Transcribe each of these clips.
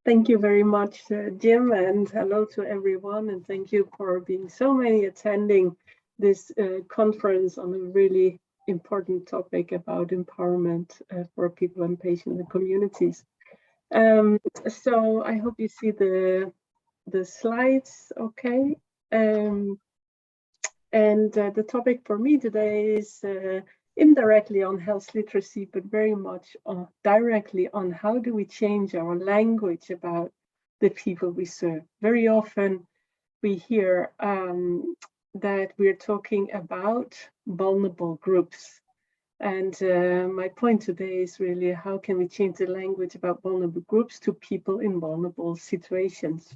Thank you very much, Jim, and hello to everyone. And thank you for being so many attending this conference on a really important topic about empowerment for people and patients and communities. So I hope you see the slides okay. And the topic for me today is indirectly on health literacy, but very much directly on how do we change our language about the people we serve. Very often we hear that we're talking about vulnerable groups. And my point today is really how can we change the language about vulnerable groups to people in vulnerable situations.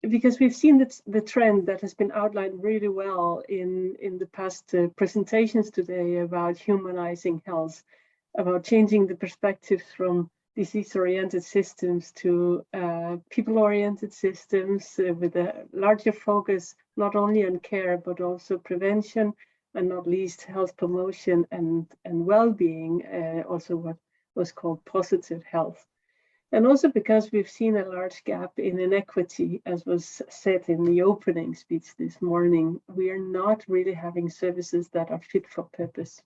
Because we've seen the trend that has been outlined really well in the past presentations today about humanizing health, about changing the perspectives from disease-oriented systems to people-oriented systems with a larger focus not only on care but also prevention and not least health promotion and well-being, also what was called positive health. And also because we've seen a large gap in inequity, as was said in the opening speech this morning, we are not really having services that are fit for purpose.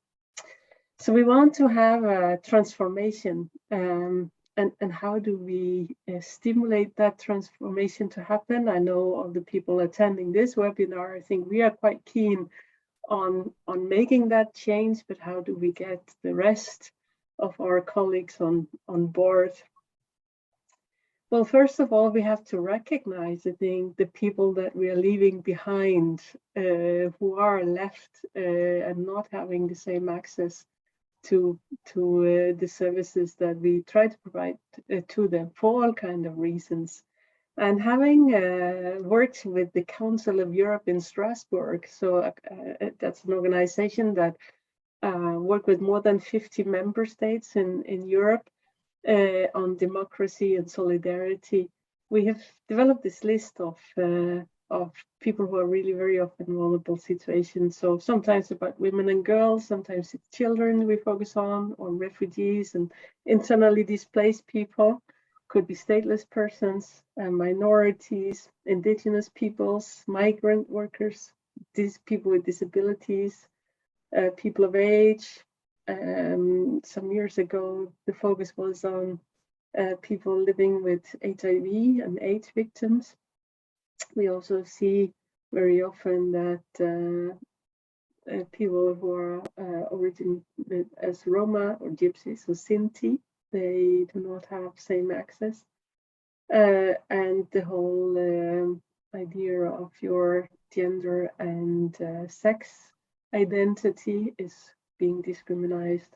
So we want to have a transformation, and how do we stimulate that transformation to happen? I know all the people attending this webinar, I think we are quite keen on making that change, but how do we get the rest of our colleagues on board? Well, first of all, we have to recognize, I think, the people that we are leaving behind, who are left and not having the same access to the services that we try to provide to them for all kinds of reasons. And having worked with the Council of Europe in Strasbourg, so that's an organization that works with more than 50 member states in Europe, on democracy and solidarity, we have developed this list of people who are really very often in vulnerable situations. So sometimes about women and girls, sometimes it's children we focus on refugees and internally displaced people, could be stateless persons, minorities, indigenous peoples, migrant workers, these people with disabilities, people of age. Some years ago, the focus was on people living with HIV and AIDS victims. We also see very often that people who are originated as Roma or Gypsies or Sinti, they do not have same access. And the whole idea of your gender and sex identity is being discriminated.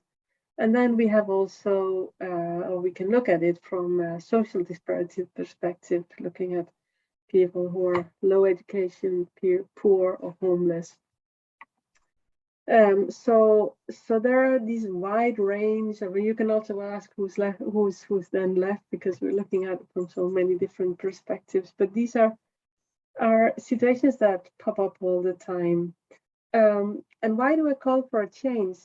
And then we have also, or we can look at it from a social disparity perspective, looking at people who are low education, poor, or homeless. So there are these wide range. I mean, you can also ask who's left, who's then left, because we're looking at it from so many different perspectives. But these are situations that pop up all the time. And why do I call for a change?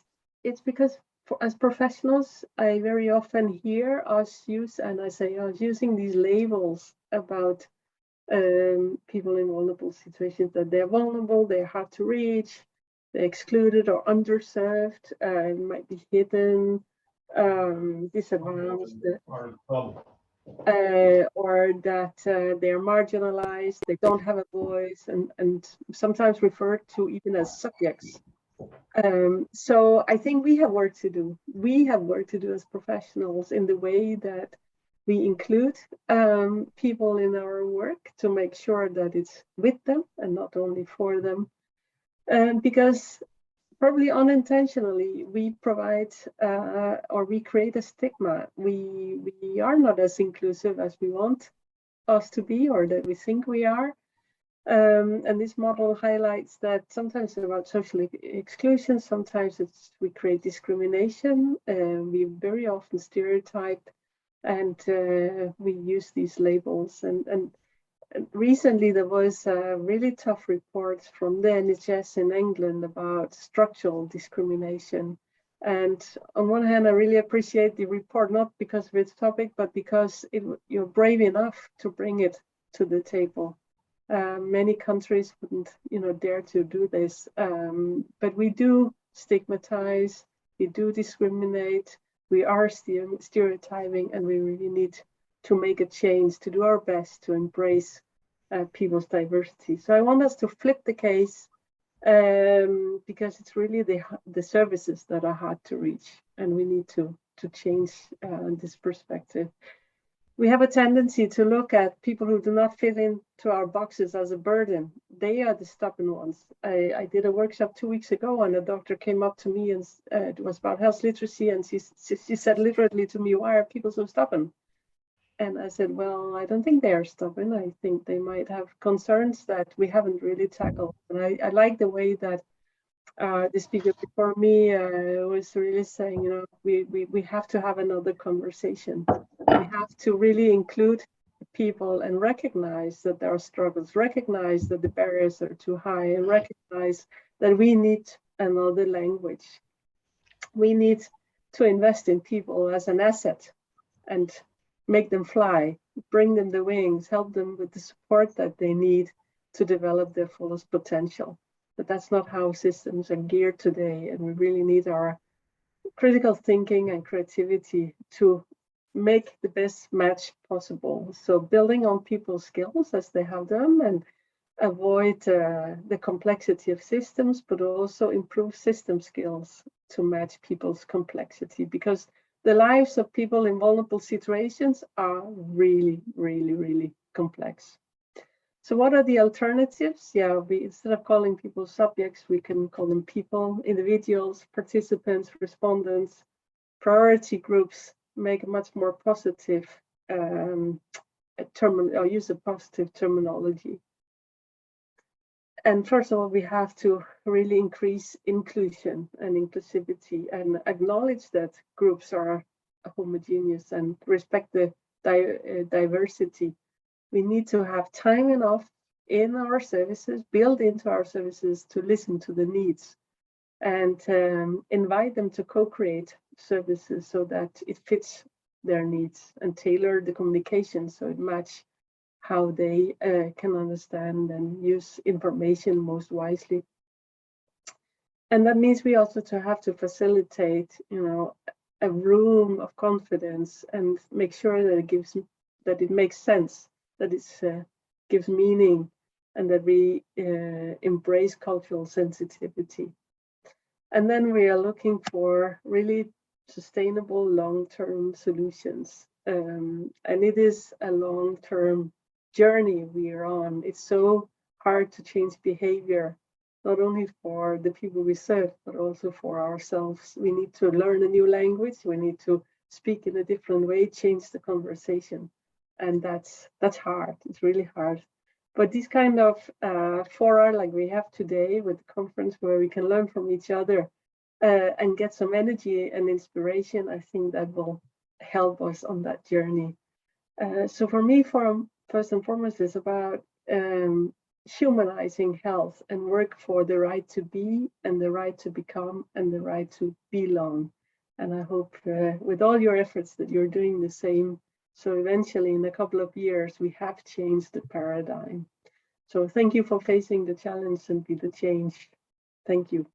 It's because as professionals, I very often hear us use, and I say I was using these labels about people in vulnerable situations, that they're vulnerable, they're hard to reach, they're excluded or underserved, might be hidden, disadvantaged, or that they're marginalized, they don't have a voice, and sometimes referred to even as subjects. So I think we have work to do. We have work to do as professionals in the way that we include people in our work to make sure that it's with them and not only for them. Because probably unintentionally, we provide or we create a stigma. We are not as inclusive as we want us to be, or that we think we are. And this model highlights that sometimes it's about social exclusion, sometimes we create discrimination, we very often stereotype, and we use these labels. And recently there was a really tough report from the NHS in England about structural discrimination, And on one hand, I really appreciate the report, not because of its topic, but because you're brave enough to bring it to the table. Many countries wouldn't, dare to do this, but we do stigmatize, we do discriminate, we are stereotyping, and we really need to make a change, to do our best to embrace people's diversity. So I want us to flip the case, because it's really the services that are hard to reach, and we need to change this perspective. We have a tendency to look at people who do not fit into our boxes as a burden. They are the stubborn ones. I did a workshop 2 weeks ago, and a doctor came up to me, and it was about health literacy, and she said literally to me, "Why are people so stubborn?" And I said, well, I don't think they are stubborn. I think they might have concerns that we haven't really tackled. And I like the way that the speaker before me was really saying, we have to have another conversation. We have to really include people and recognize that there are struggles, recognize that the barriers are too high, and recognize that we need another language. We need to invest in people as an asset and make them fly, bring them the wings, help them with the support that they need to develop their fullest potential. But that's not how systems are geared today, and we really need our critical thinking and creativity to make the best match possible. So building on people's skills as they have them, and avoid the complexity of systems, but also improve system skills to match people's complexity, because the lives of people in vulnerable situations are really, really, really complex. So what are the alternatives? Yeah, instead of calling people subjects, we can call them people, individuals, participants, respondents, priority groups. Make a much more positive use a positive terminology. And first of all, we have to really increase inclusion and inclusivity, and acknowledge that groups are homogeneous and respect the diversity. We need to have time enough in our services, built into our services, to listen to the needs, and invite them to co-create services so that it fits their needs, and tailor the communication so it matches how they can understand and use information most wisely. And that means we also have to facilitate, a room of confidence, and make sure that it makes sense, that it gives meaning, and that we embrace cultural sensitivity. And then we are looking for really sustainable long-term solutions. And it is a long-term journey we are on. It's so hard to change behavior, not only for the people we serve, but also for ourselves. We need to learn a new language. We need to speak in a different way, change the conversation. And that's hard. It's really hard. But these kind of fora like we have today with the conference, where we can learn from each other and get some energy and inspiration, I think that will help us on that journey. So for me, first and foremost, it's about humanizing health, and work for the right to be, and the right to become, and the right to belong. And I hope with all your efforts that you're doing the same. So eventually, in a couple of years, we have changed the paradigm. So thank you for facing the challenge and be the change. Thank you.